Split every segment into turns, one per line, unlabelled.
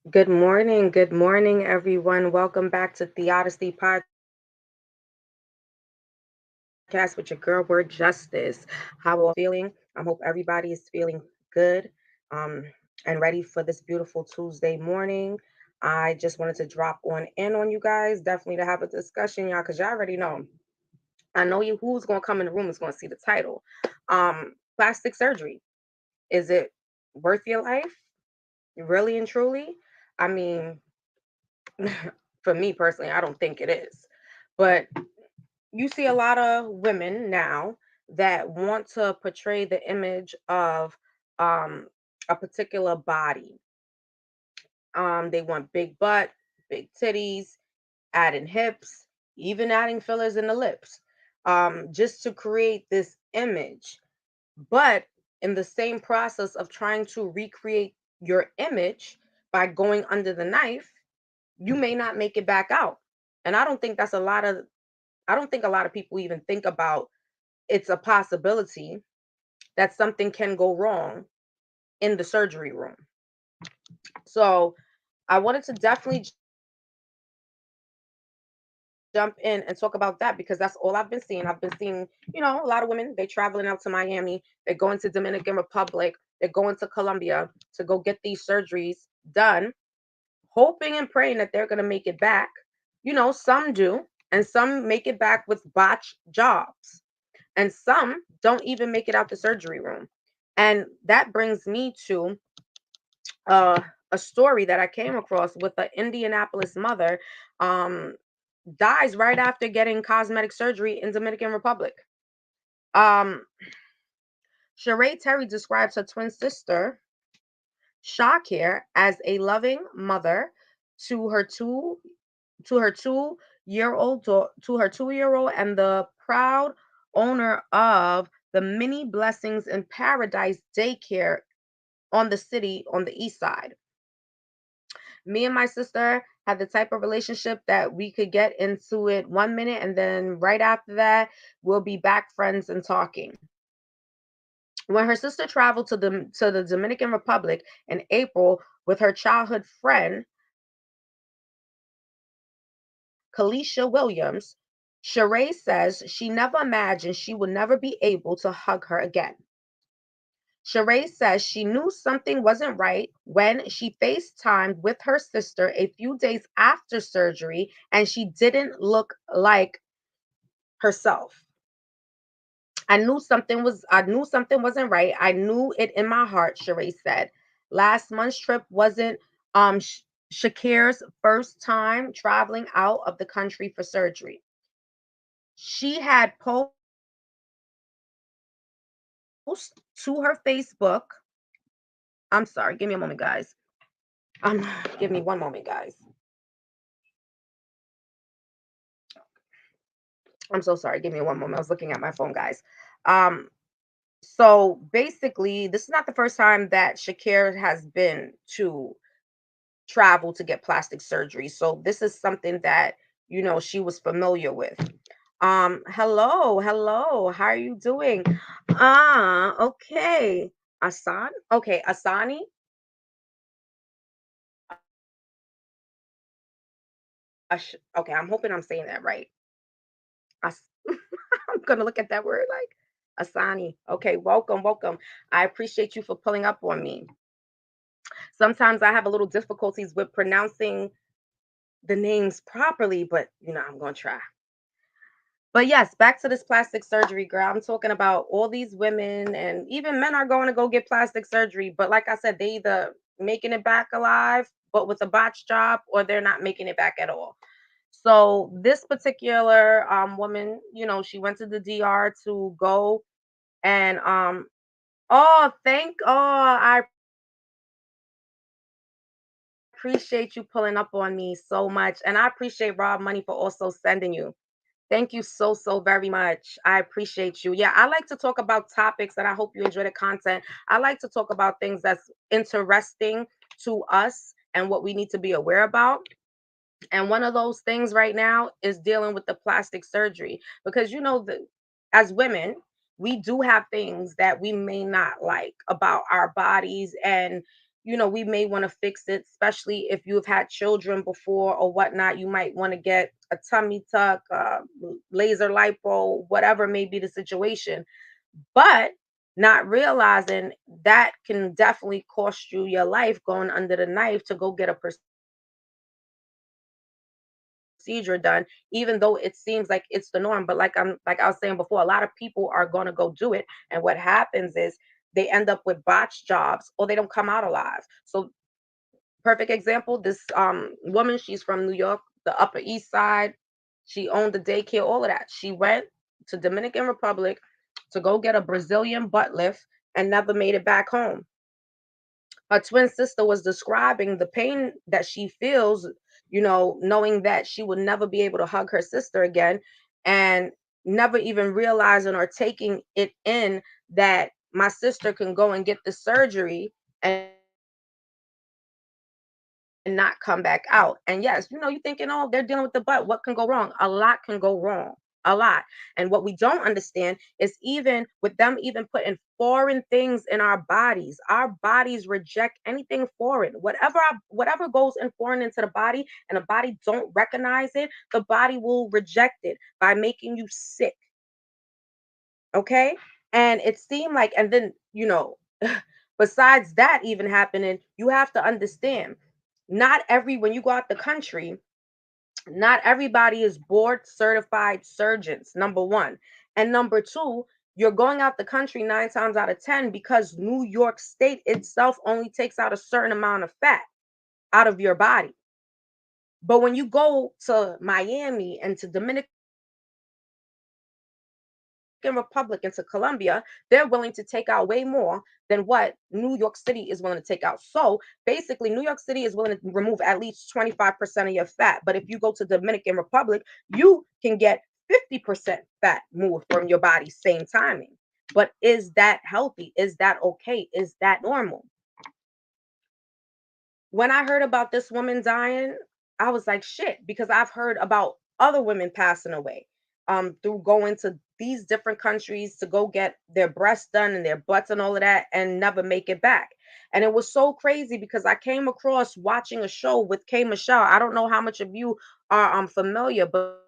Good morning, everyone. Welcome back to Theodicy Podcast with your girl, Word Justice. How all feeling? I hope everybody is feeling good um, and ready for this beautiful Tuesday morning. I just wanted to drop on you guys, definitely to have a discussion, y'all, because y'all already know. I know you who's gonna come in the room is gonna see the title. Plastic surgery. Is it worth your life? Really and truly? I mean, for me personally, I don't think it is. But you see a lot of women now that want to portray the image of um, a particular body. They want big butt, big titties, adding hips, even adding fillers in the lips, just to create this image. But in the same process of trying to recreate your image by going under the knife, you may not make it back out. And I don't think a lot of people even think about it's a possibility that something can go wrong in the surgery room. So I wanted to definitely jump in and talk about that because that's all I've been seeing. I've been seeing, a lot of women, they traveling out to Miami, they're going to Dominican Republic, they're going to Colombia to go get these surgeries done, hoping and praying that they're going to make it back. Some do, and some make it back with botched jobs, and some don't even make it out the surgery room. And that brings me to uh, a story that I came across with an Indianapolis mother, um, dies right after getting cosmetic surgery in Dominican Republic. Um, Sheree Terry describes her twin sister, Shakir, as a loving mother to her two to her 2-year old and the proud owner of the Many Blessings in Paradise daycare on the east side. Me and my sister had the type of relationship that we could get into it 1 minute and then right after that we'll be back friends and talking. When her sister traveled to the Dominican Republic in April with her childhood friend Kalisha Williams, Sheree says she never imagined she would never be able to hug her again. Sheree says she knew something wasn't right when she FaceTimed with her sister a few days after surgery and she didn't look like herself. I knew something wasn't right. I knew it in my heart, Sheree said. Last month's trip wasn't Shakir's first time traveling out of the country for surgery. She had to her Facebook. I'm sorry, give me a moment, guys. Um, give me one moment, guys. I'm so sorry. Give me one moment. I was looking at my phone, guys. Um, so basically, this is not the first time that Shakir has been to travel to get plastic surgery. So this is something that she was familiar with. Hello. How are you doing? Okay. Asani. Okay, I'm hoping I'm saying that right. As- I'm gonna look at that word like Asani. Okay, welcome. I appreciate you for pulling up on me. Sometimes I have a little difficulties with pronouncing the names properly, but I'm gonna try. But yes, back to this plastic surgery, girl. I'm talking about all these women and even men are going to go get plastic surgery. But like I said, they either making it back alive, but with a botched job, or they're not making it back at all. So this particular woman, she went to the DR to go and I appreciate you pulling up on me so much. And I appreciate Rob Money for also sending you. Thank you so very much. I appreciate you. Yeah, I like to talk about topics and I hope you enjoy the content. I like to talk about things that's interesting to us and what we need to be aware about. And one of those things right now is dealing with the plastic surgery because as women, we do have things that we may not like about our bodies, and we may want to fix it, especially if you've had children before or whatnot. You might want to get a tummy tuck, laser lipo, whatever may be the situation. But not realizing that can definitely cost you your life going under the knife to go get a procedure done, even though it seems like it's the norm. But like I was saying before, a lot of people are gonna go do it. And what happens is they end up with botched jobs or they don't come out alive. So perfect example, this woman, she's from New York, the Upper East Side. She owned the daycare, all of that. She went to Dominican Republic to go get a Brazilian butt lift and never made it back home. Her twin sister was describing the pain that she feels, knowing that she would never be able to hug her sister again, and never even realizing or taking it in that my sister can go and get the surgery and not come back out. And yes, you're thinking, oh, they're dealing with the butt. What can go wrong? A lot can go wrong. A lot. And what we don't understand is even with them even putting foreign things in our bodies reject anything foreign. Whatever goes in foreign into the body and the body don't recognize it, the body will reject it by making you sick. Okay. And it seemed like, and then, besides that even happening, you have to understand, not every when you go out the country, not everybody is board certified surgeons, number one. And number two, you're going out the country 9 times out of 10 because New York State itself only takes out a certain amount of fat out of your body. But when you go to Miami and to Dominican Republic and to Colombia, they're willing to take out way more than what New York City is willing to take out. So basically, New York City is willing to remove at least 25% of your fat. But if you go to Dominican Republic, you can get 50% fat moved from your body, same timing. But is that healthy? Is that okay? Is that normal? When I heard about this woman dying, I was like, shit, because I've heard about other women passing away through going to these different countries to go get their breasts done and their butts and all of that and never make it back. And it was so crazy because I came across watching a show with K Michelle. I don't know how much of you are familiar, but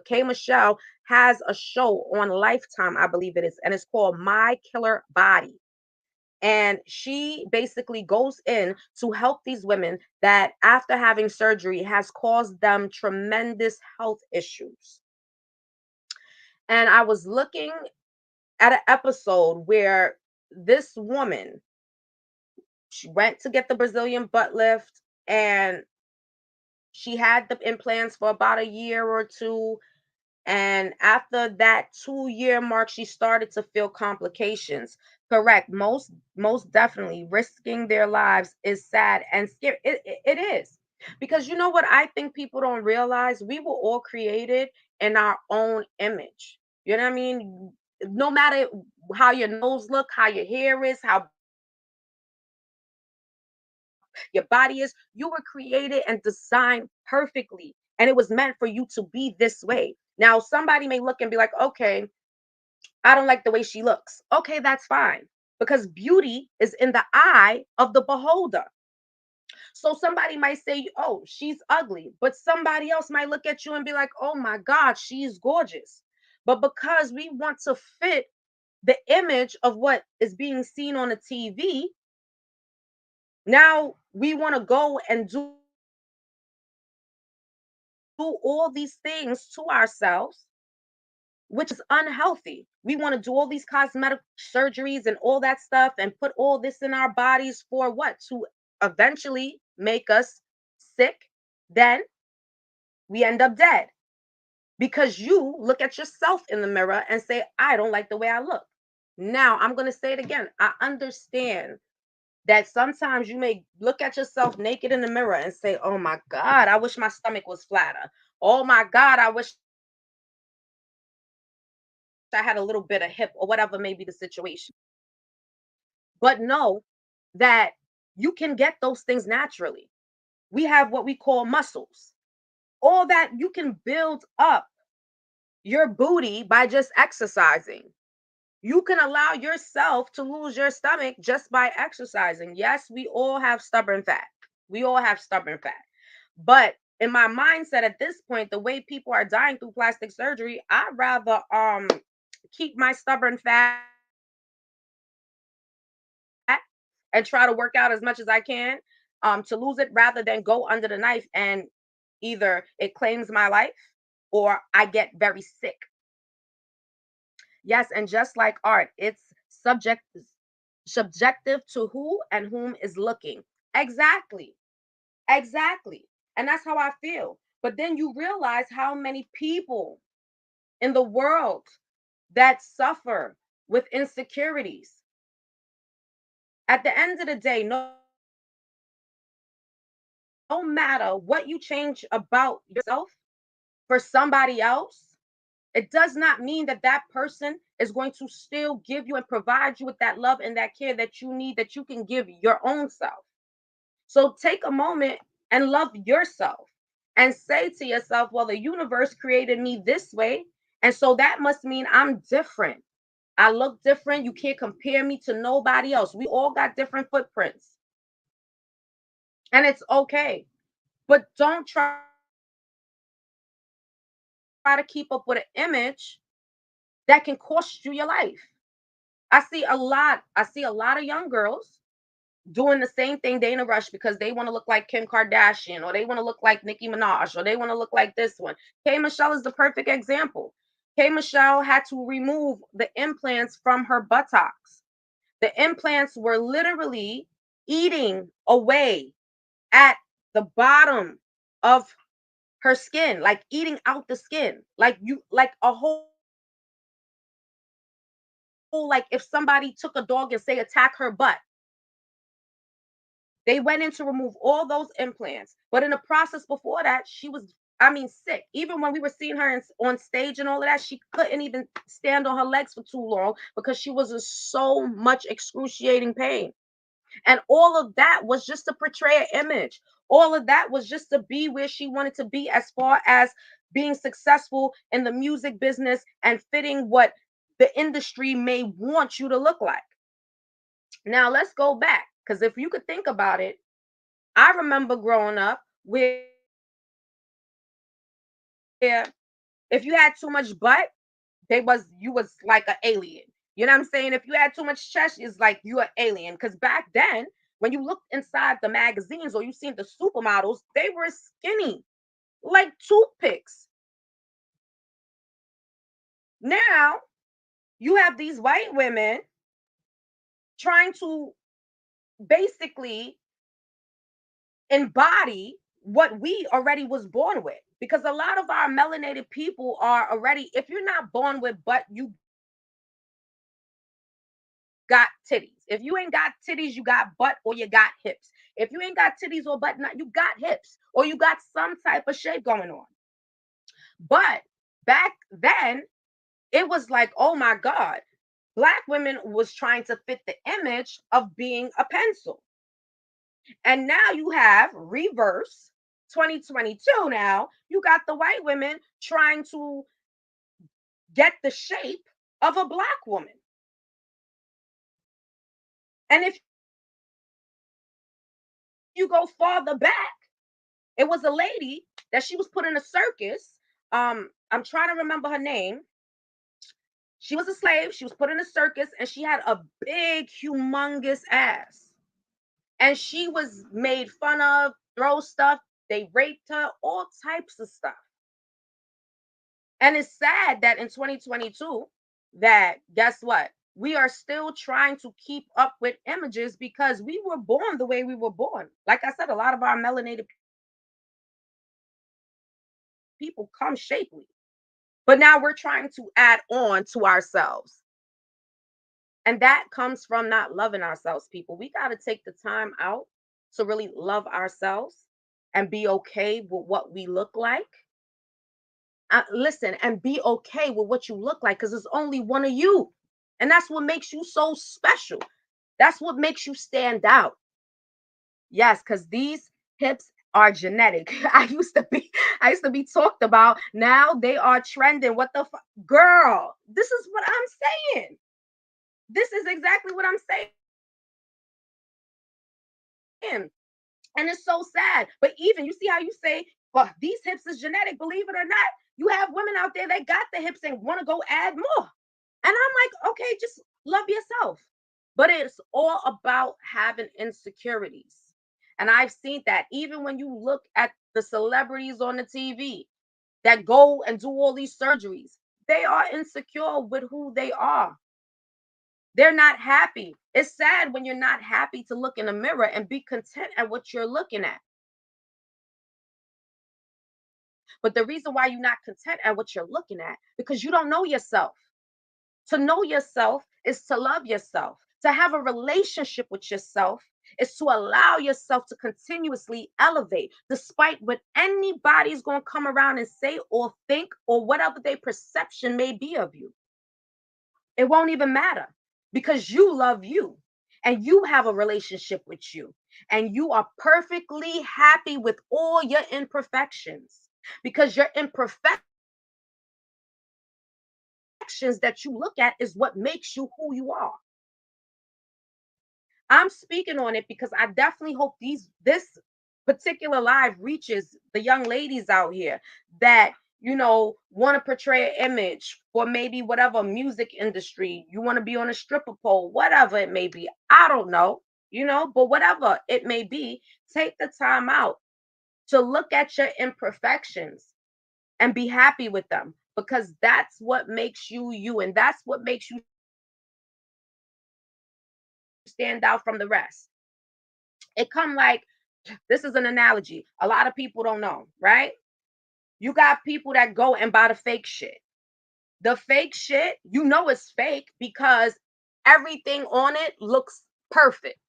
K Michelle has a show on Lifetime, I believe it is, and it's called My Killer Body. And she basically goes in to help these women that after having surgery has caused them tremendous health issues. And I was looking at an episode where this woman, she went to get the Brazilian butt lift, and she had the implants for about a year or two. And after that 2-year mark, she started to feel complications. Correct. Most definitely risking their lives is sad and scary. It is. Because you know what I think people don't realize? We were all created in our own image. You know what I mean? No matter how your nose look, how your hair is, how your body is, you were created and designed perfectly. And it was meant for you to be this way. Now, somebody may look and be like, okay, I don't like the way she looks. Okay, that's fine. Because beauty is in the eye of the beholder. So somebody might say, oh, she's ugly. But somebody else might look at you and be like, oh my God, she's gorgeous. But because we want to fit the image of what is being seen on the TV, now we want to go and do all these things to ourselves, which is unhealthy. We want to do all these cosmetic surgeries and all that stuff and put all this in our bodies for what? To eventually make us sick. Then we end up dead because you look at yourself in the mirror and say, I don't like the way I look. Now, I'm going to say it again. I understand that sometimes you may look at yourself naked in the mirror and say, oh my God, I wish my stomach was flatter. Oh my God, I wish I had a little bit of hip or whatever may be the situation. But know that you can get those things naturally. We have what we call muscles. All that you can build up your booty by just exercising. You can allow yourself to lose your stomach just by exercising. Yes, we all have stubborn fat. We all have stubborn fat. But in my mindset at this point, the way people are dying through plastic surgery, I'd rather keep my stubborn fat and try to work out as much as I can to lose it rather than go under the knife and either it claims my life or I get very sick. Yes, and just like art, it's subjective to who and whom is looking. Exactly. Exactly. And that's how I feel. But then you realize how many people in the world that suffer with insecurities. At the end of the day, no matter what you change about yourself for somebody else, it does not mean that that person is going to still give you and provide you with that love and that care that you need that you can give your own self. So take a moment and love yourself and say to yourself, well, the universe created me this way. And so that must mean I'm different. I look different. You can't compare me to nobody else. We all got different footprints and it's okay. But don't try to keep up with an image that can cost you your life. I see a lot of young girls doing the same thing. They in a rush because they want to look like Kim Kardashian or they want to look like Nicki Minaj or they want to look like this one. K Michelle is the perfect example. K Michelle had to remove the implants from her buttocks. The implants were literally eating away at the bottom of her skin, like eating out the skin, like a whole, like if somebody took a dog and say attack her butt. They went in to remove all those implants. But in the process before that, she was, I mean, sick. Even when we were seeing her on stage and all of that, she couldn't even stand on her legs for too long because she was in so much excruciating pain. And all of that was just to portray an image. All of that was just to be where she wanted to be as far as being successful in the music business and fitting what the industry may want you to look like. Now let's go back because if you could think about it, I remember growing up where if you had too much butt, you was like an alien. You know what I'm saying? If you had too much chest, it's like you an alien. Because back then, when you looked inside the magazines or you seen the supermodels, they were skinny, like toothpicks. Now you have these white women trying to basically embody what we already was born with because a lot of our melanated people are already, if you're not born with butt, you got titties. If you ain't got titties, you got butt or you got hips. If you ain't got titties or butt, not you got hips or you got some type of shape going on. But back then, it was like, oh my God, black women was trying to fit the image of being a pencil. And now you have reverse 2022. Now you got the white women trying to get the shape of a black woman. And if you go farther back, it was a lady that she was put in a circus. I'm trying to remember her name. She was a slave. She was put in a circus, and she had a big, humongous ass. And she was made fun of, throw stuff. They raped her, all types of stuff. And it's sad that in 2022, that guess what? We are still trying to keep up with images because we were born the way we were born. Like I said, a lot of our melanated people come shapely. But now we're trying to add on to ourselves. And that comes from not loving ourselves, people. We got to take the time out to really love ourselves and be okay with what we look like. Listen, and be okay with what you look like because there's only one of you. And that's what makes you so special. That's what makes you stand out. Yes, because these hips are genetic. I used to be talked about. Now they are trending. What the girl? This is what I'm saying. This is exactly what I'm saying. And it's so sad. But even you see how you say, well, these hips is genetic, believe it or not. You have women out there that got the hips and want to go add more. And I'm like, okay, just love yourself. But it's all about having insecurities. And I've seen that even when you look at the celebrities on the TV that go and do all these surgeries, they are insecure with who they are. They're not happy. It's sad when you're not happy to look in the mirror and be content at what you're looking at. But the reason why you're not content at what you're looking at, because you don't know yourself. To know yourself is to love yourself. To have a relationship with yourself is to allow yourself to continuously elevate, despite what anybody's going to come around and say or think or whatever their perception may be of you. It won't even matter because you love you and you have a relationship with you and you are perfectly happy with all your imperfections because your imperfections that you look at is what makes you who you are. I'm speaking on it because I definitely hope this particular live reaches the young ladies out here that want to portray an image for maybe whatever music industry you want to be on a stripper pole, whatever it may be. I don't know, but whatever it may be, take the time out to look at your imperfections and be happy with them because that's what makes you you and that's what makes you stand out from the rest. It come like this is an analogy. A lot of people don't know, right? You got people that go and buy the fake shit. The fake shit, it's fake because everything on it looks perfect,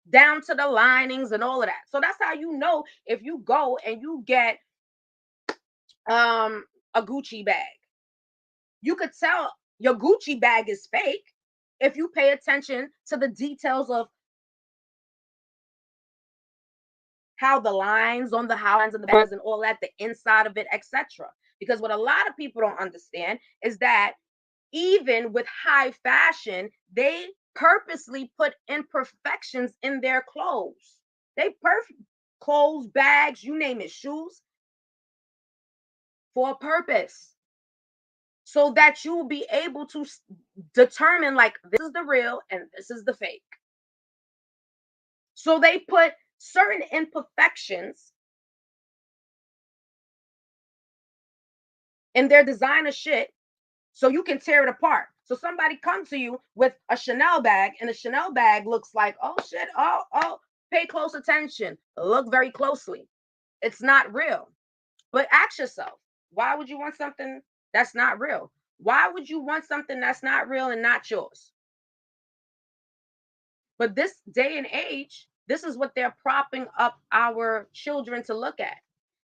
down to the linings and all of that. So that's how if you go and you get a Gucci bag. You could tell your Gucci bag is fake if you pay attention to the details of how the lines on the lines and the bars and all that, the inside of it, etc. Because what a lot of people don't understand is that even with high fashion, they purposely put imperfections in their clothes. They perfect clothes, bags, you name it, shoes, for a purpose. So that you will be able to determine like this is the real and this is the fake. So they put certain imperfections in their designer shit so you can tear it apart. So somebody comes to you with a Chanel bag, and the Chanel bag looks like, oh shit, oh, pay close attention, look very closely. It's not real. But ask yourself, why would you want something that's not real? Why would you want something that's not real and not yours? But this day and age, this is what they're propping up our children to look at.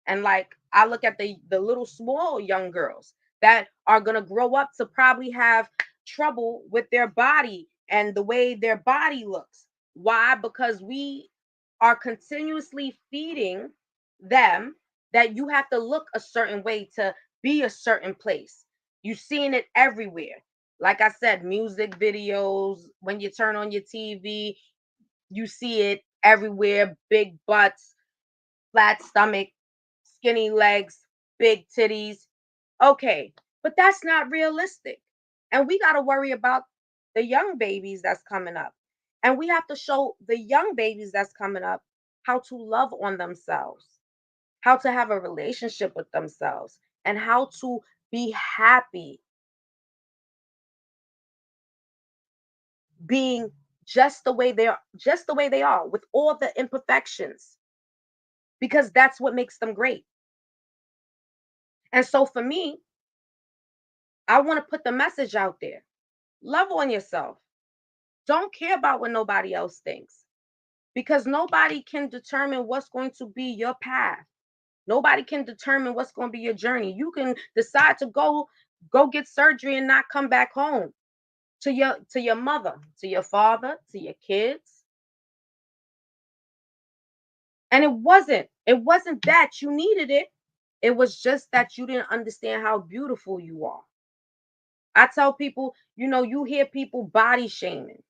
And like I look at the little small young girls that are going to grow up to probably have trouble with their body and the way their body looks. Why? Because we are continuously feeding them that you have to look a certain way to be a certain place. You've seen it everywhere. Like I said, music videos, when you turn on your TV, you see it everywhere, big butts, flat stomach, skinny legs, big titties. Okay, but that's not realistic. And we got to worry about the young babies that's coming up. And we have to show the young babies that's coming up how to love on themselves, how to have a relationship with themselves, and how to be happy being just the way they are with all the imperfections because that's what makes them great. And so for me, I want to put the message out there. Love on yourself. Don't care about what nobody else thinks because nobody can determine what's going to be your path. Nobody can determine what's going to be your journey. You can decide to go get surgery and not come back home to your mother, to your father, to your kids. And it wasn't that you needed it. It was just that you didn't understand how beautiful you are. I tell people, you hear people body shaming.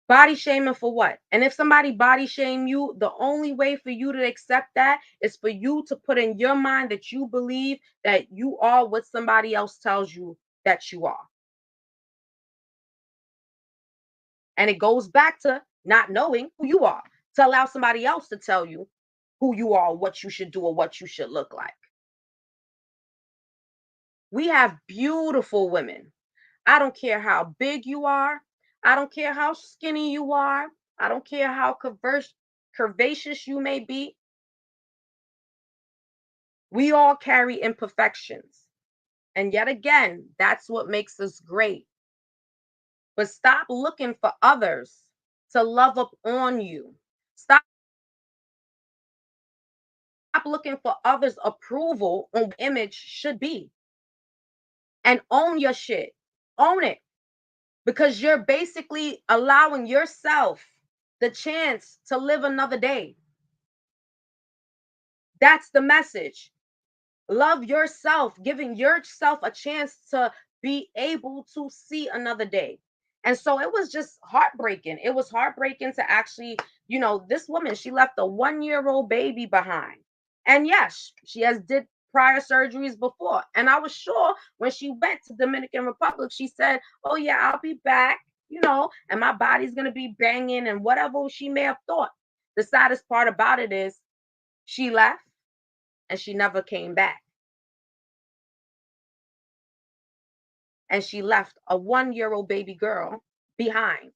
Body shaming for what? And if somebody body shame you, the only way for you to accept that is for you to put in your mind that you believe that you are what somebody else tells you that you are. And it goes back to not knowing who you are, to allow somebody else to tell you who you are, what you should do, or what you should look like. We have beautiful women. I don't care how big you are. I don't care how skinny you are. I don't care how curvaceous you may be. We all carry imperfections. And yet again, that's what makes us great. But stop looking for others to love up on you. Stop looking for others' approval on what image should be. And own your shit. Own it. Because you're basically allowing yourself the chance to live another day. That's the message. Love yourself, giving yourself a chance to be able to see another day. And so it was just heartbreaking. It was heartbreaking to actually, this woman, she left a 1-year-old baby behind. And yes, she has did prior surgeries before. And I was sure when she went to Dominican Republic, she said, "Oh yeah, I'll be back, and my body's going to be banging and whatever she may have thought." The saddest part about it is she left and she never came back. And she left a 1-year-old baby girl behind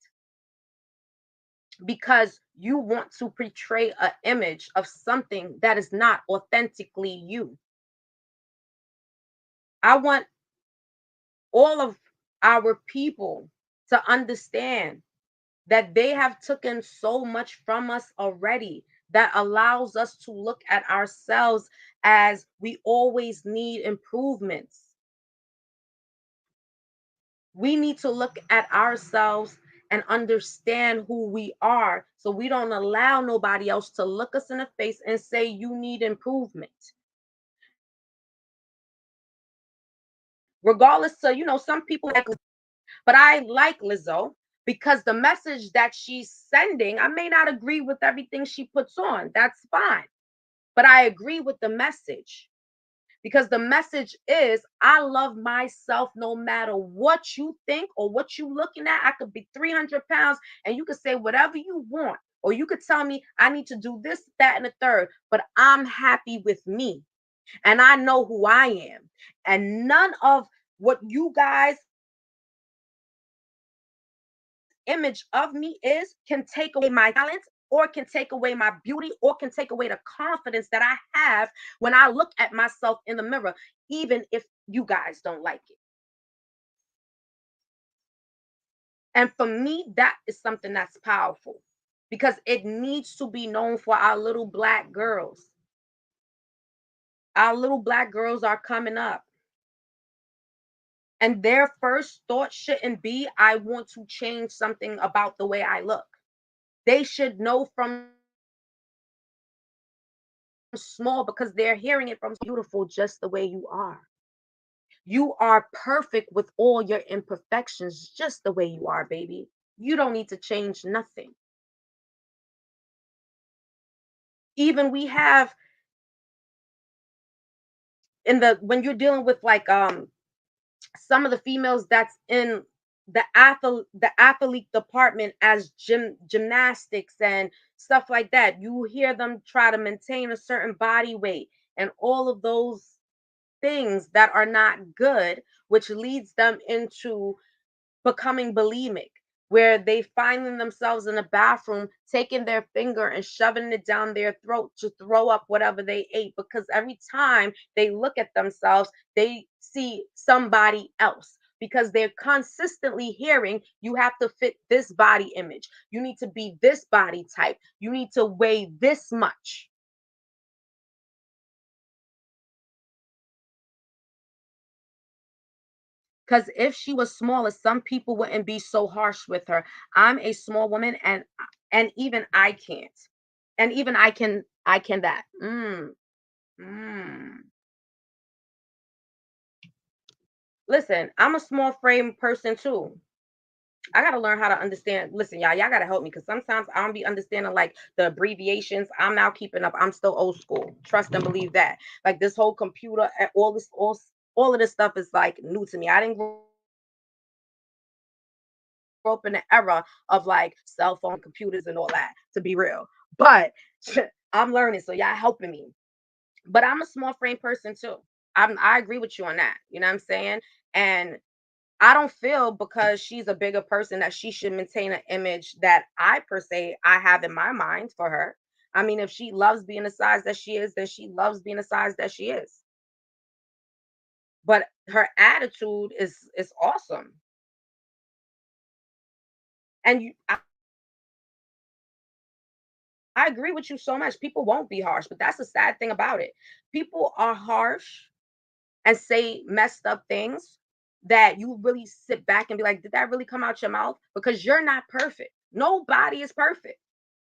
because you want to portray an image of something that is not authentically you. I want all of our people to understand that they have taken so much from us already that allows us to look at ourselves as we always need improvements. We need to look at ourselves and understand who we are so we don't allow nobody else to look us in the face and say you need improvement. Regardless to, some people like, but I like Lizzo because the message that she's sending, I may not agree with everything she puts on. That's fine. But I agree with the message. Because the message is I love myself no matter what you think or what you looking at. I could be 300 pounds and you could say whatever you want, or you could tell me I need to do this, that, and the third, but I'm happy with me and I know who I am. And none of what you guys image of me is can take away my talent or can take away my beauty or can take away the confidence that I have when I look at myself in the mirror, even if you guys don't like it. And for me, that is something that's powerful because it needs to be known for our little black girls. Our little black girls are coming up. And their first thought shouldn't be, I want to change something about the way I look. They should know from small because they're hearing it from beautiful just the way you are. You are perfect with all your imperfections just the way you are, baby. You don't need to change nothing. Even we have in the when you're dealing with like some of the females that's in the athlete department as gymnastics and stuff like that. You hear them try to maintain a certain body weight and all of those things that are not good, which leads them into becoming bulimic, where they finding themselves in a bathroom taking their finger and shoving it down their throat to throw up whatever they ate because every time they look at themselves, they see somebody else because they're consistently hearing you have to fit this body image. You need to be this body type. You need to weigh this much. Because if she was smaller, some people wouldn't be so harsh with her. I'm a small woman, and even I can't. And even I can that. Mm. Listen, I'm a small frame person too. I gotta learn how to understand. Listen, y'all gotta help me because sometimes I don't be understanding like the abbreviations. I'm now keeping up. I'm still old school. Trust and believe that. Like this whole computer, all this, all of this stuff is like new to me. I didn't grow up in the era of like cell phone computers and all that. To be real, but I'm learning, so y'all helping me. But I'm a small frame person too. I agree with you on that. You know what I'm saying? And I don't feel because she's a bigger person that she should maintain an image that I per se I have in my mind for her. I mean, if she loves being the size that she is, then she loves being the size that she is. But her attitude is awesome. And I agree with you so much. People won't be harsh, but that's the sad thing about it. People are harsh and say messed up things that you really sit back and be like, did that really come out your mouth? Because you're not perfect. Nobody is perfect.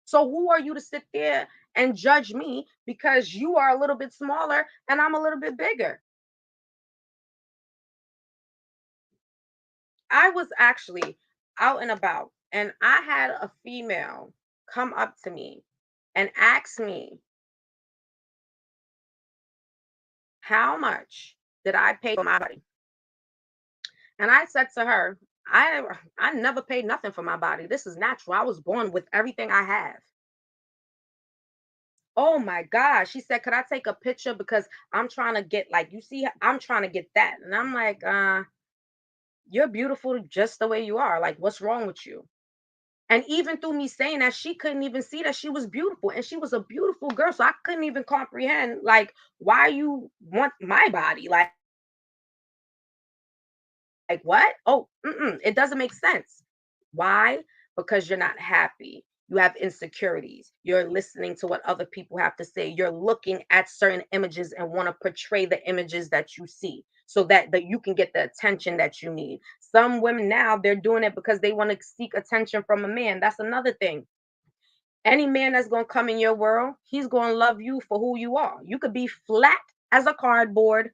So who are you to sit there and judge me because you are a little bit smaller and I'm a little bit bigger? I was actually out and about and I had a female come up to me and ask me how much did I pay for my body? And I said to her, I never paid nothing for my body. This is natural. I was born with everything I have. Oh my God. She said, could I take a picture? Because I'm trying to get like you see, I'm trying to get that. And I'm like, you're beautiful just the way you are. Like, what's wrong with you? And even through me saying that, she couldn't even see that she was beautiful. And she was a beautiful girl. So I couldn't even comprehend like why you want my body. Like what? Oh, it doesn't make sense. Why? Because you're not happy. You have insecurities. You're listening to what other people have to say. You're looking at certain images and want to portray the images that you see so that you can get the attention that you need. Some women now, they're doing it because they want to seek attention from a man. That's another thing. Any man that's going to come in your world, he's going to love you for who you are. You could be flat as a cardboard,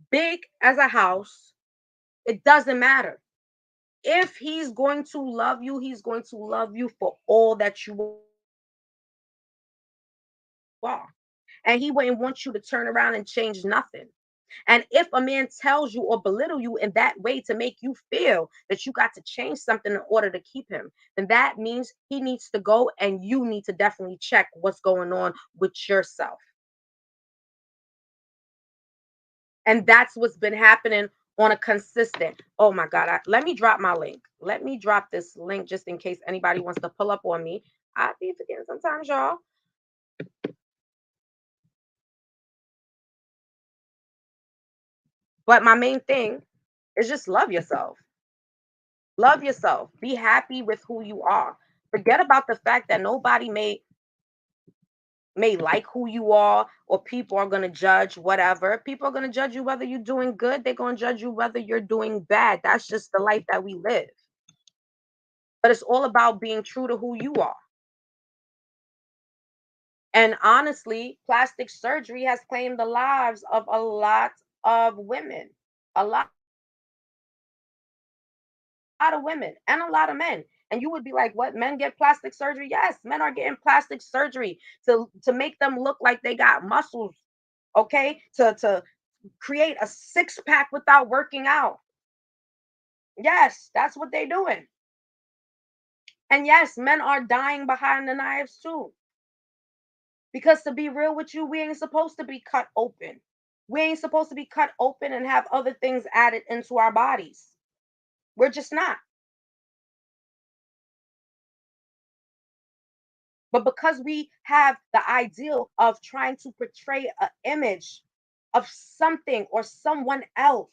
big as a house. It doesn't matter. If he's going to love you, he's going to love you for all that you are. And he wouldn't want you to turn around and change nothing. And if a man tells you or belittle you in that way to make you feel that you got to change something in order to keep him, then that means he needs to go and you need to definitely check what's going on with yourself. And that's what's been happening on a consistent. Oh my God. Let me drop my link. Let me drop this link just in case anybody wants to pull up on me. I be forgetting sometimes, y'all. But my main thing is just love yourself. Love yourself. Be happy with who you are. Forget about the fact that nobody may like who you are or people are going to judge whatever. People are going to judge you whether you're doing good. They're going to judge you whether you're doing bad. That's just the life that we live. But it's all about being true to who you are. And honestly, plastic surgery has claimed the lives of a lot of women. A lot of women and a lot of men. And you would be like, what? Men get plastic surgery? Yes, men are getting plastic surgery to make them look like they got muscles, okay? To create a six pack without working out. Yes, that's what they're doing. And yes, men are dying behind the knives too. Because to be real with you, we ain't supposed to be cut open. We ain't supposed to be cut open and have other things added into our bodies. We're just not. But because we have the ideal of trying to portray an image of something or someone else,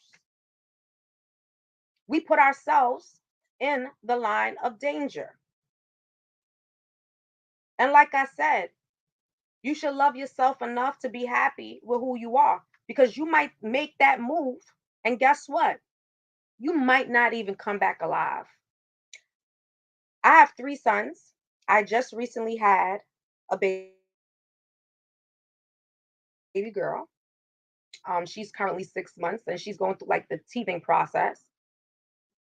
we put ourselves in the line of danger. And like I said, you should love yourself enough to be happy with who you are because you might make that move. And guess what? You might not even come back alive. I have three sons. I just recently had a baby girl. She's currently 6 months and she's going through like the teething process.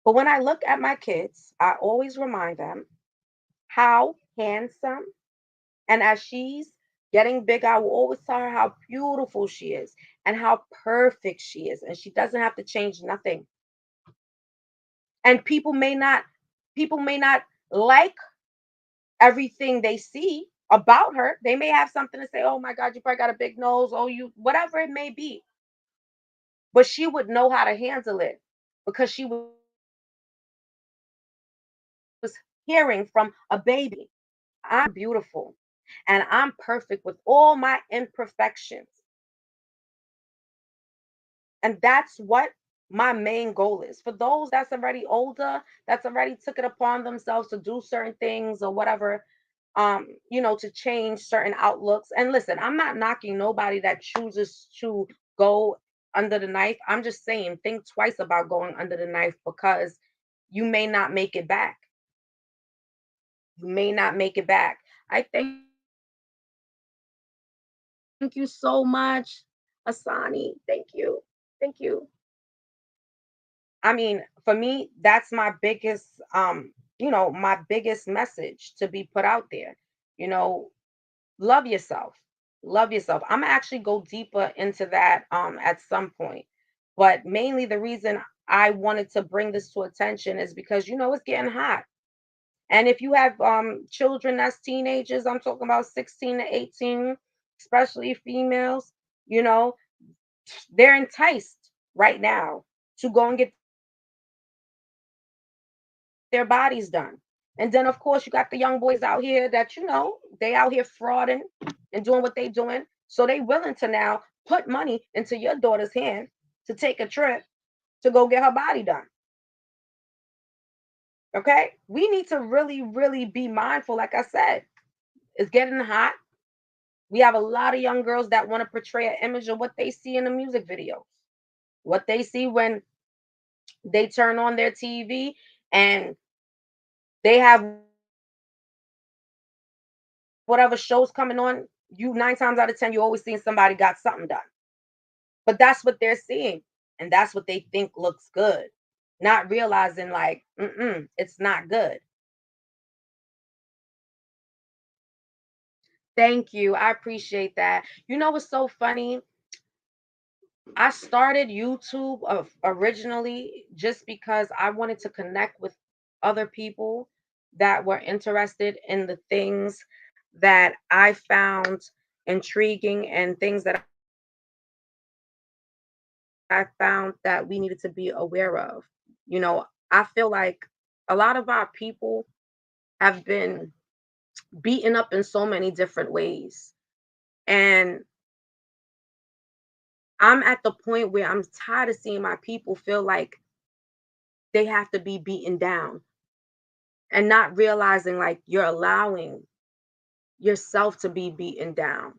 But when I look at my kids, I always remind them how handsome, and as she's getting big, I will always tell her how beautiful she is and how perfect she is. And she doesn't have to change nothing. And people may not like everything they see about her. They may have something to say, oh my God, you probably got a big nose, oh, you whatever it may be. But she would know how to handle it because she was hearing from a baby. I'm beautiful and I'm perfect with all my imperfections. And that's what my main goal is. For those that's already older, that's already took it upon themselves to do certain things or whatever, to change certain outlooks. And listen, I'm not knocking nobody that chooses to go under the knife. I'm just saying think twice about going under the knife because you may not make it back. You may not make it back. I thank you so much, Asani. Thank you. Thank you. I mean, for me, that's my biggest message to be put out there. You know, love yourself. Love yourself. I'm gonna actually go deeper into that at some point. But mainly the reason I wanted to bring this to attention is because it's getting hot. And if you have children that's teenagers, I'm talking about 16 to 18, especially females, you know, they're enticed right now to go and get their bodies done. And then of course you got the young boys out here that they out here frauding and doing what they doing. So they willing to now put money into your daughter's hand to take a trip to go get her body done. Okay? We need to really, really be mindful. Like I said, it's getting hot. We have a lot of young girls that want to portray an image of what they see in the music videos, what they see when they turn on their TV and they have whatever show's coming on. You 9 times out of 10, you always seeing somebody got something done. But that's what they're seeing, and that's what they think looks good, not realizing like, it's not good. Thank you. I appreciate that. You know what's so funny? I started YouTube originally just because I wanted to connect with other people that were interested in the things that I found intriguing and things that I found that we needed to be aware of. I feel like a lot of our people have been beaten up in so many different ways. And I'm at the point where I'm tired of seeing my people feel like they have to be beaten down and not realizing like you're allowing yourself to be beaten down.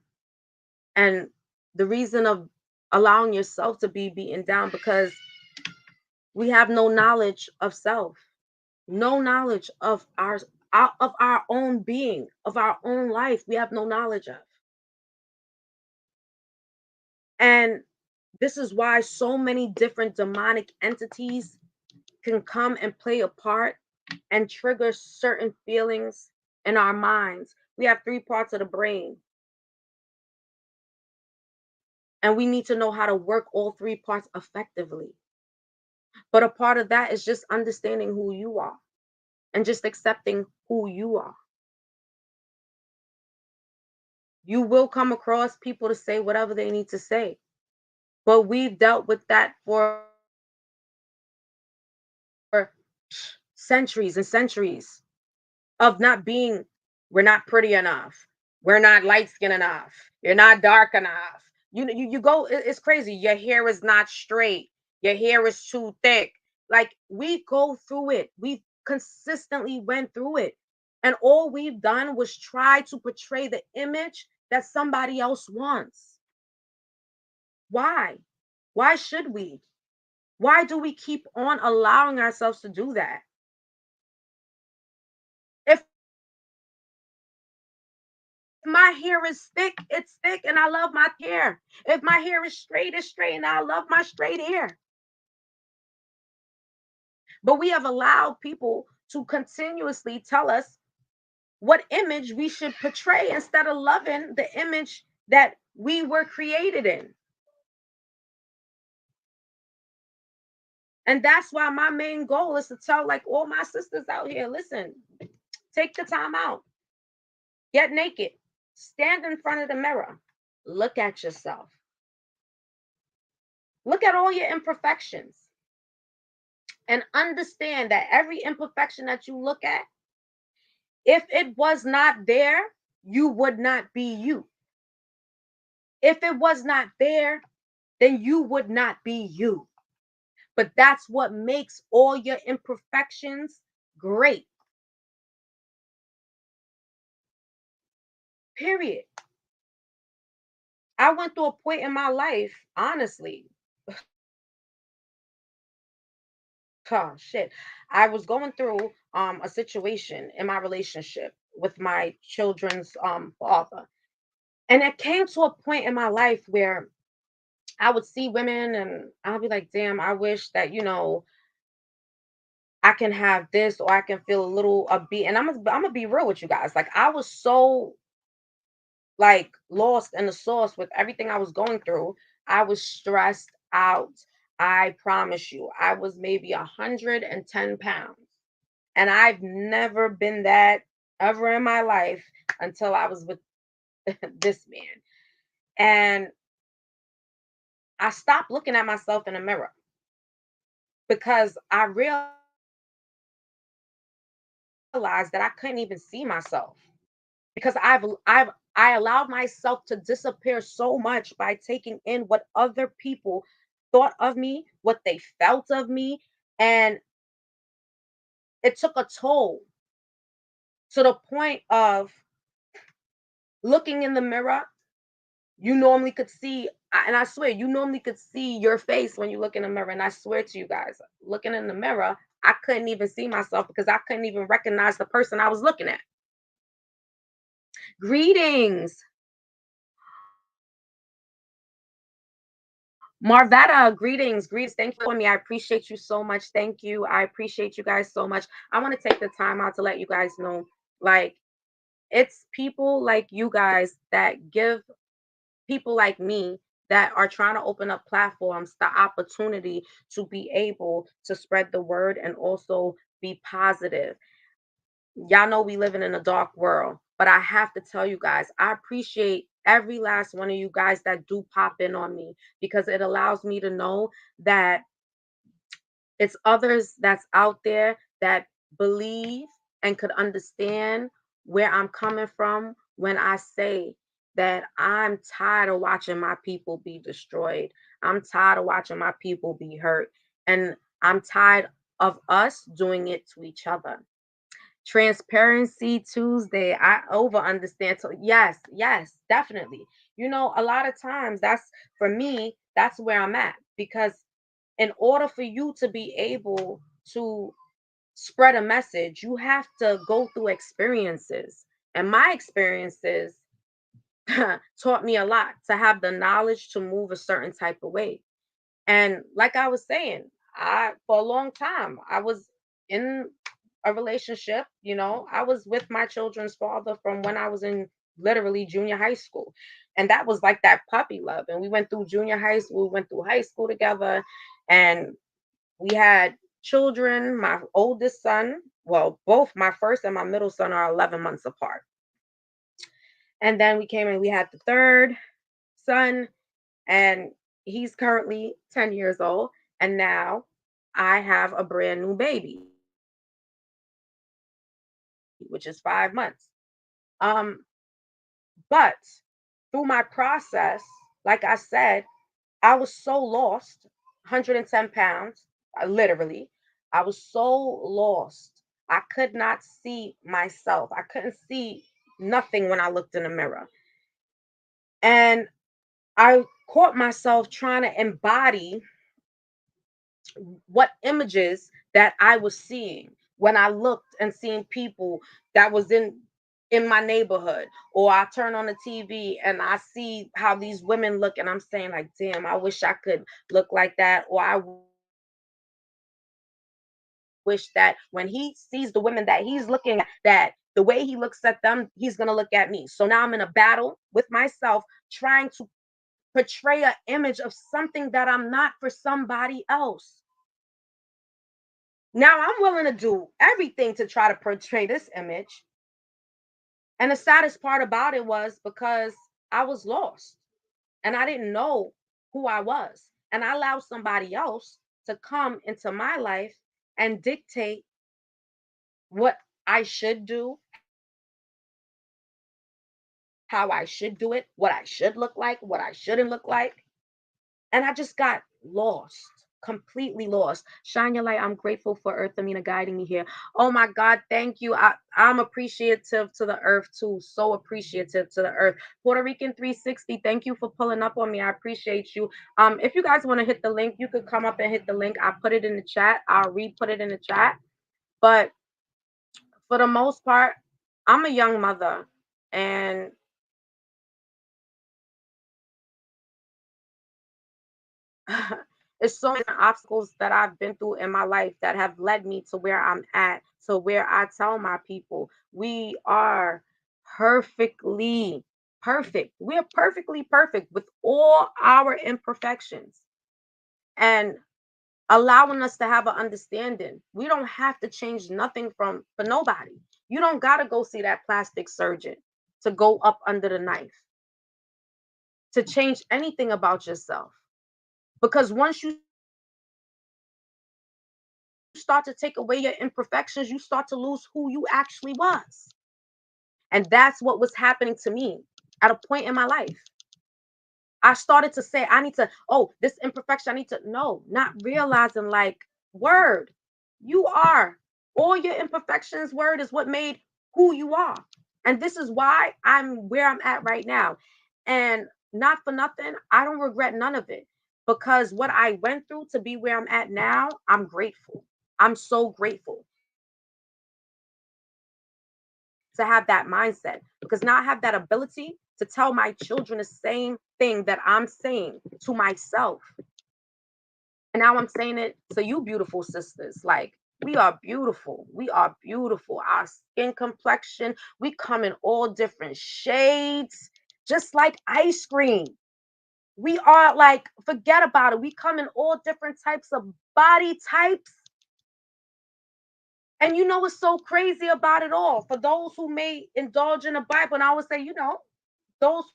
And the reason of allowing yourself to be beaten down because we have no knowledge of self, no knowledge of our own being, of our own life. We have no knowledge of. And this is why so many different demonic entities can come and play a part and trigger certain feelings in our minds. We have three parts of the brain, and we need to know how to work all three parts effectively. But a part of that is just understanding who you are and just accepting who you are. You will come across people to say whatever they need to say, but we've dealt with that for centuries and centuries of not being, we're not pretty enough. We're not light skinned enough. You're not dark enough. You go, it's crazy. Your hair is not straight. Your hair is too thick. Like we go through it. We consistently went through it. And all we've done was try to portray the image that somebody else wants. Why? Why should we? Why do we keep on allowing ourselves to do that? If my hair is thick, it's thick, and I love my hair. If my hair is straight, it's straight, and I love my straight hair. But we have allowed people to continuously tell us what image we should portray instead of loving the image that we were created in. And that's why my main goal is to tell like all my sisters out here, listen, take the time out, get naked, stand in front of the mirror, look at yourself, look at all your imperfections, and understand that every imperfection that you look at, if it was not there, you would not be you. If it was not there, then you would not be you. But that's what makes all your imperfections great. Period. I went through a point in my life, honestly. Oh shit. I was going through a situation in my relationship with my children's father. And it came to a point in my life where I would see women and I'll be like, damn, I wish that, I can have this or I can feel a little upbeat. And I'm gonna be real with you guys. Like I was so like lost in the sauce with everything I was going through. I was stressed out. I promise you, I was maybe 110 pounds. And I've never been that ever in my life until I was with this man. And I stopped looking at myself in the mirror because I realized that I couldn't even see myself because I allowed myself to disappear so much by taking in what other people thought of me, what they felt of me, and it took a toll to the point of looking in the mirror. You normally could see, and I swear, you normally could see your face when you look in the mirror. And I swear to you guys, looking in the mirror, I couldn't even see myself because I couldn't even recognize the person I was looking at. Greetings, Marvetta. Greetings, greetings. Thank you for me. I appreciate you so much. Thank you. I appreciate you guys so much. I want to take the time out to let you guys know, like, it's people like you guys that give people like me that are trying to open up platforms the opportunity to be able to spread the word and also be positive. Y'all know we living in a dark world, but I have to tell you guys, I appreciate every last one of you guys that do pop in on me because it allows me to know that it's others that's out there that believe and could understand where I'm coming from when I say that I'm tired of watching my people be destroyed. I'm tired of watching my people be hurt. And I'm tired of us doing it to each other. Transparency Tuesday. I over understand. So yes, yes, definitely. A lot of times that's for me, that's where I'm at because in order for you to be able to spread a message, you have to go through experiences. And my experiences taught me a lot to have the knowledge to move a certain type of way. And like I was saying, I for a long time I was in a relationship, I was with my children's father from when I was in literally junior high school. And that was like that puppy love. And we went through junior high school, we went through high school together, and we had children. My oldest son, well, both my first and my middle son are 11 months apart. And then we came and we had the third son, and he's currently 10 years old. And now I have a brand new baby, which is 5 months. Um, but through my process, like I said, I was so lost, 110 pounds, literally. I was so lost. I could not see myself. I couldn't see nothing when I looked in the mirror. And I caught myself trying to embody what images that I was seeing when I looked and seeing people that was in in my neighborhood, or I turn on the TV and I see how these women look and I'm saying like, damn, I wish I could look like that, or I wish that when he sees the women that he's looking at, that the way he looks at them, he's going to look at me. So now I'm in a battle with myself trying to portray an image of something that I'm not for somebody else. Now I'm willing to do everything to try to portray this image. And the saddest part about it was because I was lost and I didn't know who I was. And I allowed somebody else to come into my life and dictate what I should do, how I should do it, what I should look like, what I shouldn't look like. And I just got lost, completely lost. Shine your light. I'm grateful for Earth Amina guiding me here. Oh my God, thank you. I'm appreciative to the earth too. So appreciative to the earth. Puerto Rican 360, thank you for pulling up on me. I appreciate you. If you guys want to hit the link, you could come up and hit the link. I put it in the chat. I'll re-put it in the chat. But for the most part, I'm a young mother and it's so many obstacles that I've been through in my life that have led me to where I'm at, to where I tell my people we are perfectly perfect. We're perfectly perfect with all our imperfections and allowing us to have an understanding. We don't have to change nothing from for nobody. You don't got to go see that plastic surgeon to go up under the knife to change anything about yourself. Because once you start to take away your imperfections, you start to lose who you actually was. And that's what was happening to me at a point in my life. I started to say, I need to, oh, this imperfection, I need to, no, not realizing like, word, you are. All your imperfections, word, is what made who you are. And this is why I'm where I'm at right now. And not for nothing, I don't regret none of it because what I went through to be where I'm at now, I'm grateful. I'm so grateful to have that mindset because now I have that ability to tell my children the same thing that I'm saying to myself. And now I'm saying it to you, beautiful sisters. Like, we are beautiful. We are beautiful. Our skin complexion, we come in all different shades, just like ice cream. We are like, forget about it. We come in all different types of body types. And you know what's so crazy about it all? For those who may indulge in the Bible, and I would say, those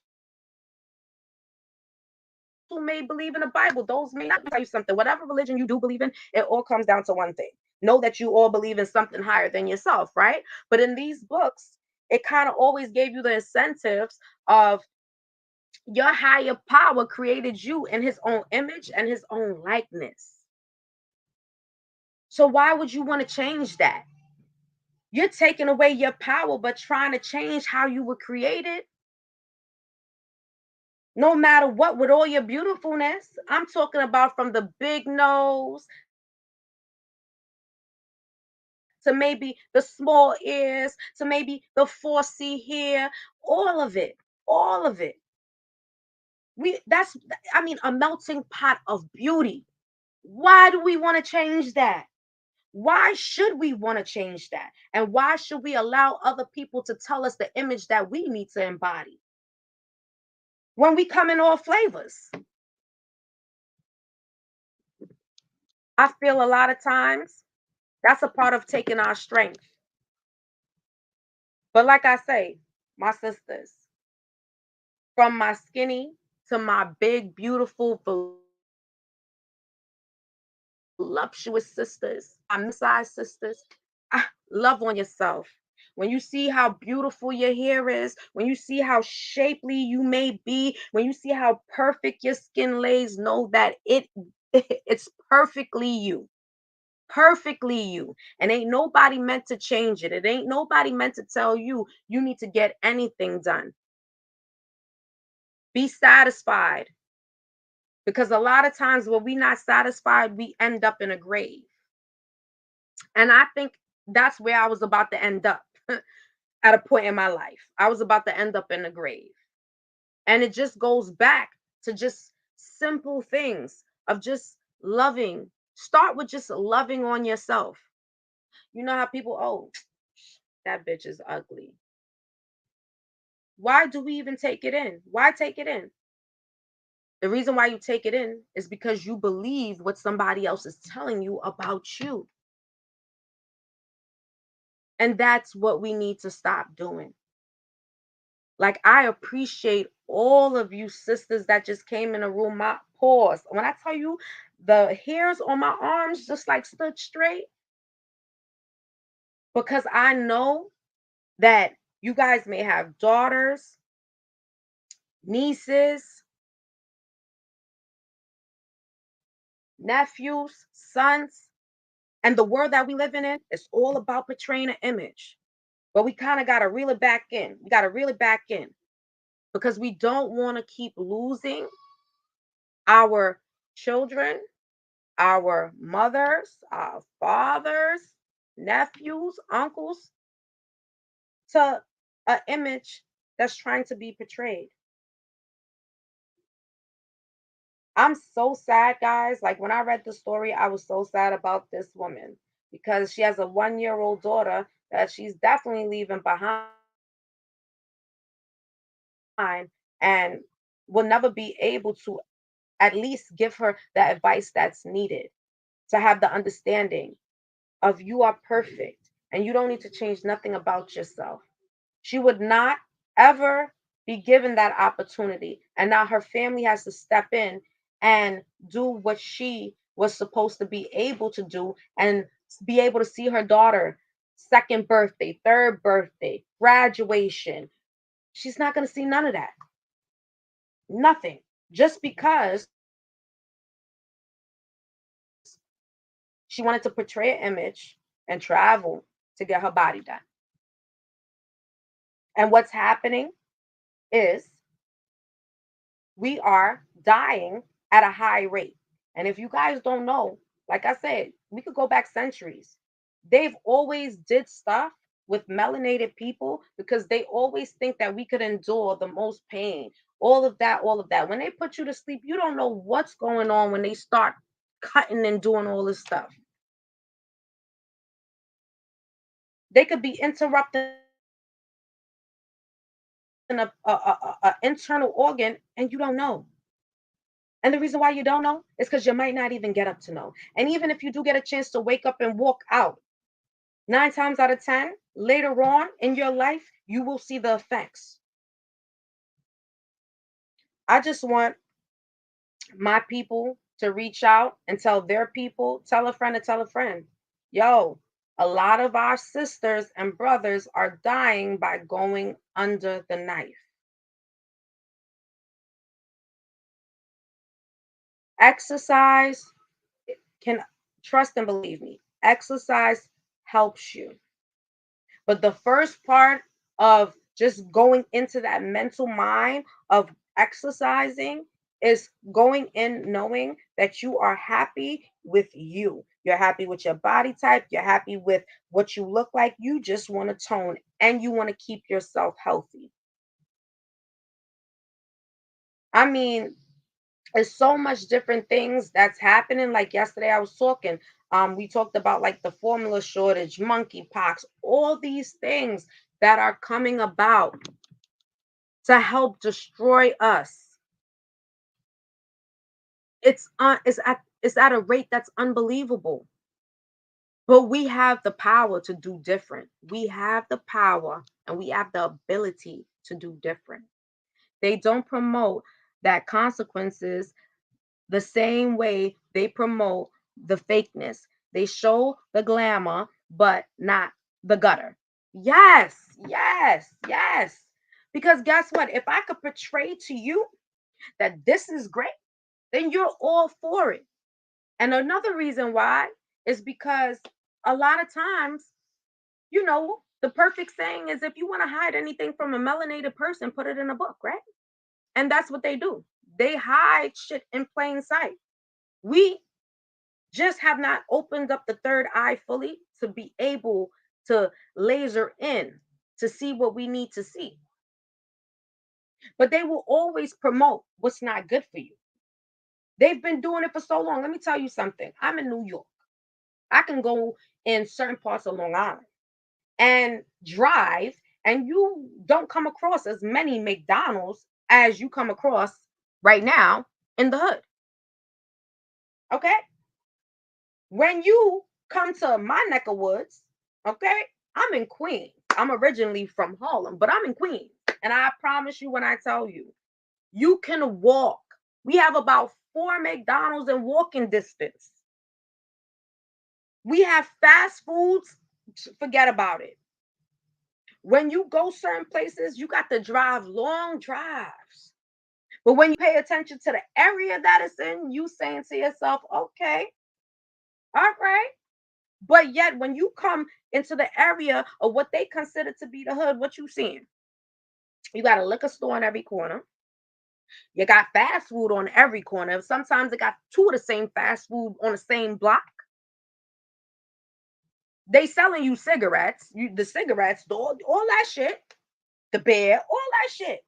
who may believe in the Bible, those may not. Tell you something. Whatever religion you do believe in, it all comes down to one thing. Know that you all believe in something higher than yourself, right? But in these books, it kind of always gave you the incentives of your higher power created you in his own image and his own likeness. So why would you want to change that? You're taking away your power, but trying to change how you were created. No matter what, with all your beautifulness, I'm talking about from the big nose to maybe the small ears to maybe the 4C hair, all of it, all of it. That's, I mean, a melting pot of beauty. Why do we want to change that? Why should we want to change that? And why should we allow other people to tell us the image that we need to embody when we come in all flavors? I feel a lot of times that's a part of taking our strength. But like I say, my sisters, from my skinny to my big, beautiful, voluptuous sisters, my mid-sized sisters, love on yourself. When you see how beautiful your hair is, when you see how shapely you may be, when you see how perfect your skin lays, know that it's perfectly you. Perfectly you. And ain't nobody meant to change it. It ain't nobody meant to tell you you need to get anything done. Be satisfied. Because a lot of times when we're not satisfied, we end up in a grave. And I think that's where I was about to end up. at a point in my life. I was about to end up in the grave. And it just goes back to just simple things of just loving. Start with just loving on yourself. You know how people, oh, that bitch is ugly. Why do we even take it in? Why take it in? The reason why you take it in is because you believe what somebody else is telling you about you. And that's what we need to stop doing. Like, I appreciate all of you sisters that just came in the room. My pause. When I tell you the hairs on my arms just like stood straight, because I know that you guys may have daughters, nieces, nephews, sons, and the world that we living in is all about portraying an image. But we kind of got to reel it back in. We got to reel it back in because we don't want to keep losing our children, our mothers, our fathers, nephews, uncles to an image that's trying to be portrayed. I'm so sad, guys. Like when I read the story, I was so sad about this woman because she has a 1 year old daughter that she's definitely leaving behind and will never be able to at least give her the advice that's needed to have the understanding of you are perfect and you don't need to change nothing about yourself. She would not ever be given that opportunity. And now her family has to step in and do what she was supposed to be able to do and be able to see her daughter second birthday, third birthday, graduation. She's not going to see none of that. Nothing. Just because she wanted to portray an image and travel to get her body done. And what's happening is we are dying at a high rate. And if you guys don't know, like I said, we could go back centuries. They've always did stuff with melanated people because they always think that we could endure the most pain. All of that, all of that. When they put you to sleep, you don't know what's going on when they start cutting and doing all this stuff. They could be interrupting a internal organ and you don't know. And the reason why you don't know is because you might not even get up to know. And even if you do get a chance to wake up and walk out, 9 times out of 10, later on in your life, you will see the effects. I just want my people to reach out and tell their people, tell a friend to tell a friend. Yo, a lot of our sisters and brothers are dying by going under the knife. Exercise can, trust and believe me, exercise helps you. But the first part of just going into that mental mind of exercising is going in knowing that you are happy with you. You're happy with your body type. You're happy with what you look like. You just want to tone and you want to keep yourself healthy. I mean, there's so much different things that's happening. Like yesterday, I was talking. We talked about like the formula shortage, monkeypox, all these things that are coming about to help destroy us. It's at a rate that's unbelievable. But we have the power to do different. We have the power and we have the ability to do different. They don't promote that consequences the same way they promote the fakeness. They show the glamour, but not the gutter. Yes, yes, yes. Because guess what? If I could portray to you that this is great, then you're all for it. And another reason why is because a lot of times, the perfect saying is if you want to hide anything from a melanated person, put it in a book, right? And that's what they do. They hide shit in plain sight. We just have not opened up the third eye fully to be able to laser in to see what we need to see. But they will always promote what's not good for you. They've been doing it for so long. Let me tell you something. I'm in New York. I can go in certain parts of Long Island and drive, and you don't come across as many McDonald's as you come across right now in the hood. Okay. When you come to my neck of woods, okay, I'm in Queens. I'm originally from Harlem, but I'm in Queens. And I promise you, when I tell you, you can walk. We have about 4 McDonald's in walking distance. We have fast foods, forget about it. When you go certain places, you got to drive long drives. But when you pay attention to the area that it's in, you saying to yourself, okay, all right. But yet, when you come into the area of what they consider to be the hood, what you seeing? You got a liquor store on every corner. You got fast food on every corner. Sometimes they got two of the same fast food on the same block. They selling you cigarettes, the cigarettes, all that shit, the beer, all that shit.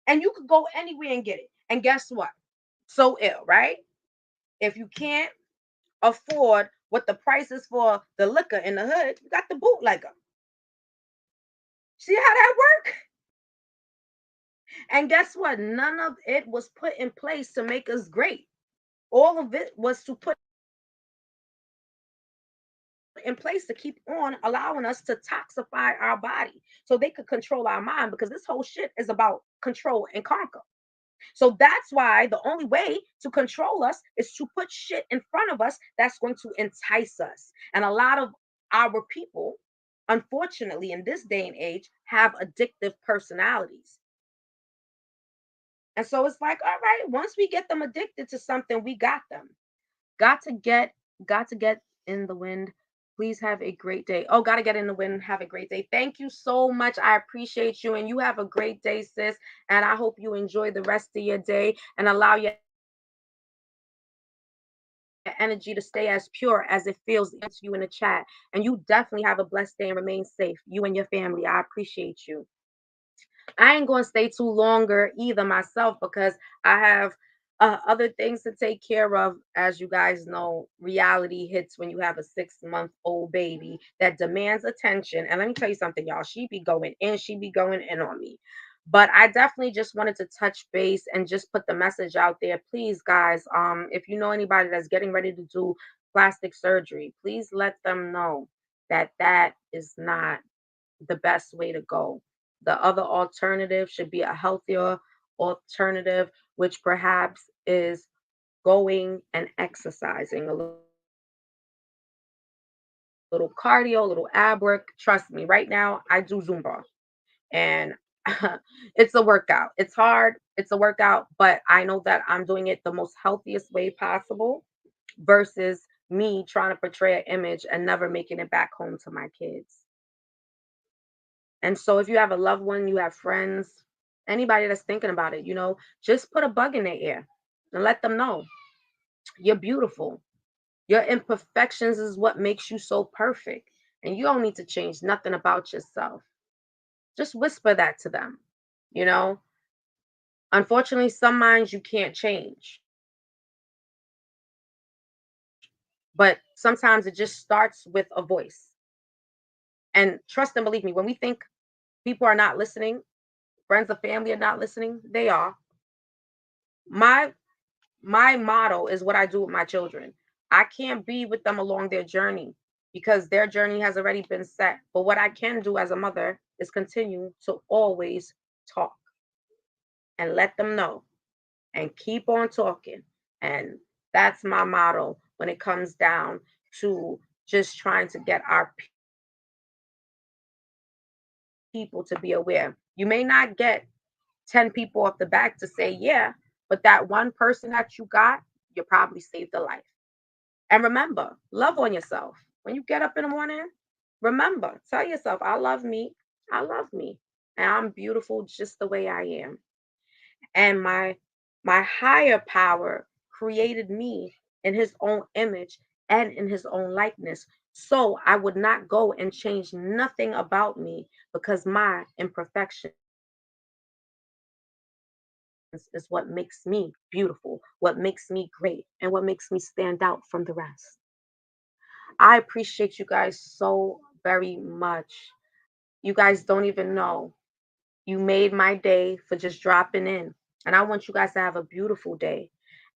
And you could go anywhere and get it. And guess what? So ill, right? If you can't afford what the price is for the liquor in the hood, you got the bootlegger. See how that work? And guess what? None of it was put in place to make us great. All of it was to put in place to keep on allowing us to toxify our body so they could control our mind, because this whole shit is about control and conquer. So that's why the only way to control us is to put shit in front of us that's going to entice us. And a lot of our people, unfortunately, in this day and age, have addictive personalities. And so it's like, all right, once we get them addicted to something, we got them. Got to get, got to get in the wind. Please have a great day. Oh, got to get in the wind. Have a great day. Thank you so much. I appreciate you. And you have a great day, sis. And I hope you enjoy the rest of your day and allow your energy to stay as pure as it feels to you in the chat. And you definitely have a blessed day and remain safe. You and your family. I appreciate you. I ain't going to stay too longer either myself, because I have other things to take care of. As you guys know, reality hits when you have a 6-month-old baby that demands attention. And let me tell you something, y'all. She be going in, she be going in on me. But I definitely just wanted to touch base and just put the message out there. Please, guys, if you know anybody that's getting ready to do plastic surgery, please let them know that that is not the best way to go. The other alternative should be a healthier alternative, which perhaps is going and exercising a little cardio, a little ab work. Trust me, right now I do Zumba, and it's a workout. It's hard, it's a workout, but I know that I'm doing it the most healthiest way possible versus me trying to portray an image and never making it back home to my kids. And so if you have a loved one, you have friends, anybody that's thinking about it, just put a bug in their ear and let them know you're beautiful. Your imperfections is what makes you so perfect. And you don't need to change nothing about yourself. Just whisper that to them. You know, unfortunately, some minds you can't change, but sometimes it just starts with a voice. And trust and believe me, when we think people are not listening, friends or family are not listening, they are. My my motto is what I do with my children. I can't be with them along their journey because their journey has already been set. But what I can do as a mother is continue to always talk and let them know and keep on talking. And that's my motto when it comes down to just trying to get our people to be aware. You may not get 10 people off the back to say, yeah, but that one person that you got, you probably saved a life. And remember, love on yourself. When you get up in the morning, remember, tell yourself, I love me. I love me. And I'm beautiful just the way I am. And my higher power created me in his own image and in his own likeness. So I would not go and change nothing about me because my imperfection is what makes me beautiful, what makes me great, and what makes me stand out from the rest. I appreciate you guys so very much. You guys don't even know. You made my day for just dropping in. And I want you guys to have a beautiful day.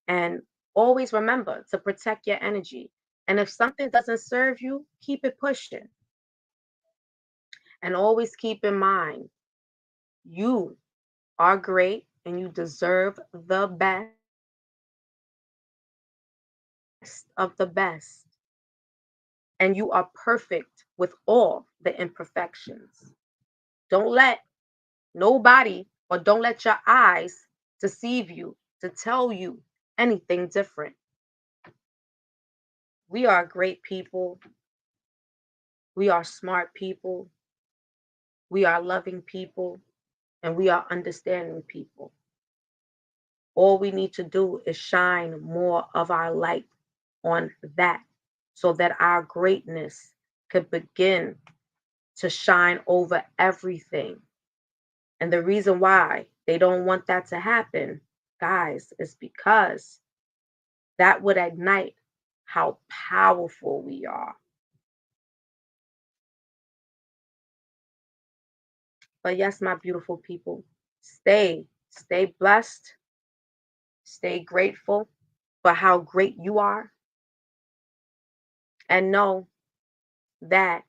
And always remember to protect your energy. And if something doesn't serve you, keep it pushing. And always keep in mind, you are great and you deserve the best of the best. And you are perfect with all the imperfections. Don't let nobody or don't let your eyes deceive you to tell you anything different. We are great people. We are smart people. We are loving people. And we are understanding people. All we need to do is shine more of our light on that so that our greatness could begin to shine over everything. And the reason why they don't want that to happen, guys, is because that would ignite how powerful we are. But yes, my beautiful people, stay blessed, stay grateful for how great you are, and know that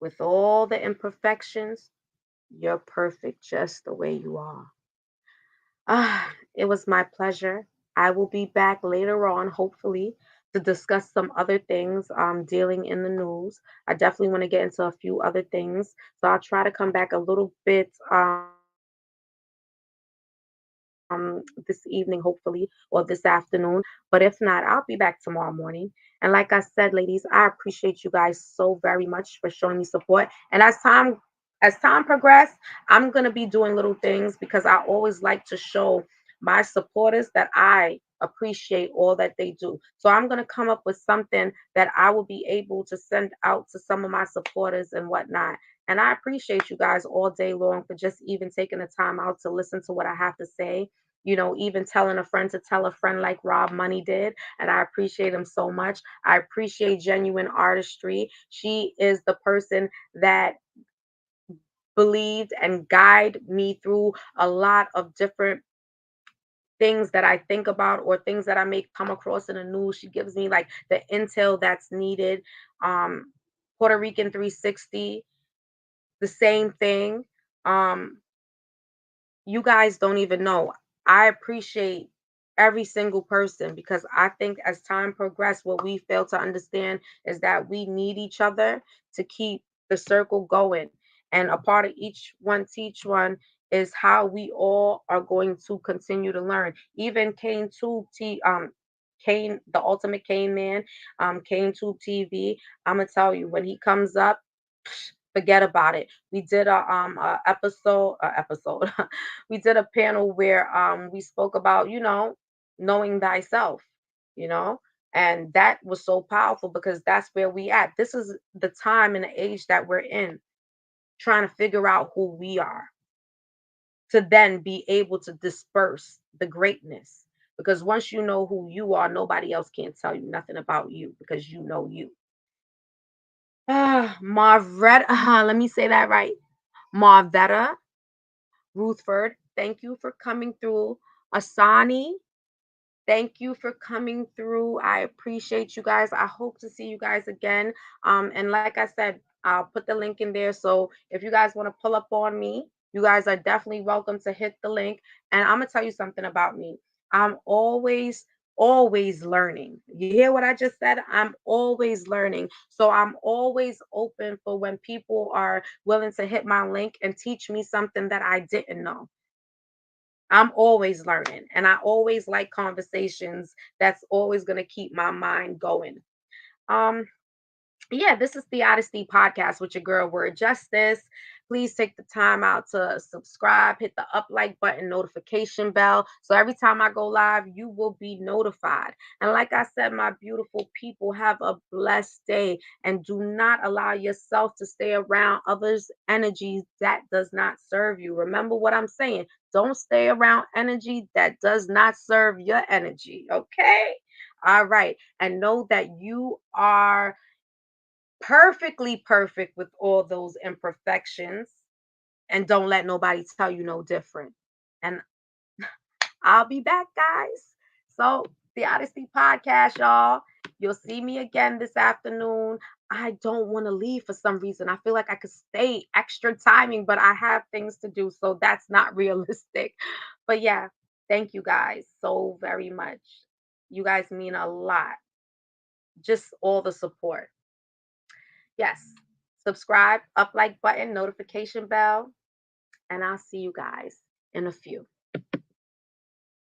with all the imperfections, you're perfect just the way you are. It was my pleasure. I will be back later on, hopefully, to discuss some other things dealing in the news. I definitely want to get into a few other things. So I'll try to come back a little bit this evening, hopefully, or this afternoon. But if not, I'll be back tomorrow morning. And like I said, ladies, I appreciate you guys so very much for showing me support. And as time progresses, I'm gonna be doing little things because I always like to show my supporters that I appreciate all that they do. So I'm gonna come up with something that I will be able to send out to some of my supporters and whatnot. And I appreciate you guys all day long for just even taking the time out to listen to what I have to say. Even telling a friend to tell a friend like Rob Money did. And I appreciate him so much. I appreciate Genuine Artistry. She is the person that believed and guided me through a lot of different things that I think about or things that I may come across in the news. She gives me like the intel that's needed. Um, Puerto Rican 360, the same thing. Um, you guys don't even know. I appreciate every single person because I think as time progressed, what we fail to understand is that we need each other to keep the circle going. And a part of each one teach one is how we all are going to continue to learn. Even Kane, the ultimate Kane man, Kane Tube TV. I'm gonna tell you when he comes up, forget about it. We did a episode we did a panel where we spoke about knowing thyself, you know and that was so powerful because that's where we at. This is the time and the age that we're in, trying to figure out who we are to then be able to disperse the greatness, because once you know who you are, nobody else can tell you nothing about you because you know you. Marvetta, let me say that right. Marvetta Ruthford, thank you for coming through. Asani, thank you for coming through. I appreciate you guys. I hope to see you guys again. And like I said, I'll put the link in there. So if you guys want to pull up on me, you guys are definitely welcome to hit the link. And I'm gonna tell you something about me. I'm always learning. You hear what I just said? I'm always learning. So I'm always open for when people are willing to hit my link and teach me something that I didn't know. I'm always learning and I always like conversations that's always going to keep my mind going. Um yeah, this is the Honesty Podcast with your girl Word Justice. Please take the time out to subscribe, hit the up like button, notification bell. So every time I go live, you will be notified. And like I said, my beautiful people, have a blessed day and do not allow yourself to stay around others' energies that does not serve you. Remember what I'm saying. Don't stay around energy that does not serve your energy. Okay? All right. And know that you are perfectly perfect with all those imperfections. And don't let nobody tell you no different. And I'll be back, guys. So, the Odyssey podcast, y'all. You'll see me again this afternoon. I don't want to leave for some reason. I feel like I could stay extra timing, but I have things to do. So, that's not realistic. But yeah, thank you guys so very much. You guys mean a lot. Just all the support. Yes. Subscribe, up like button, notification bell, and I'll see you guys in a few.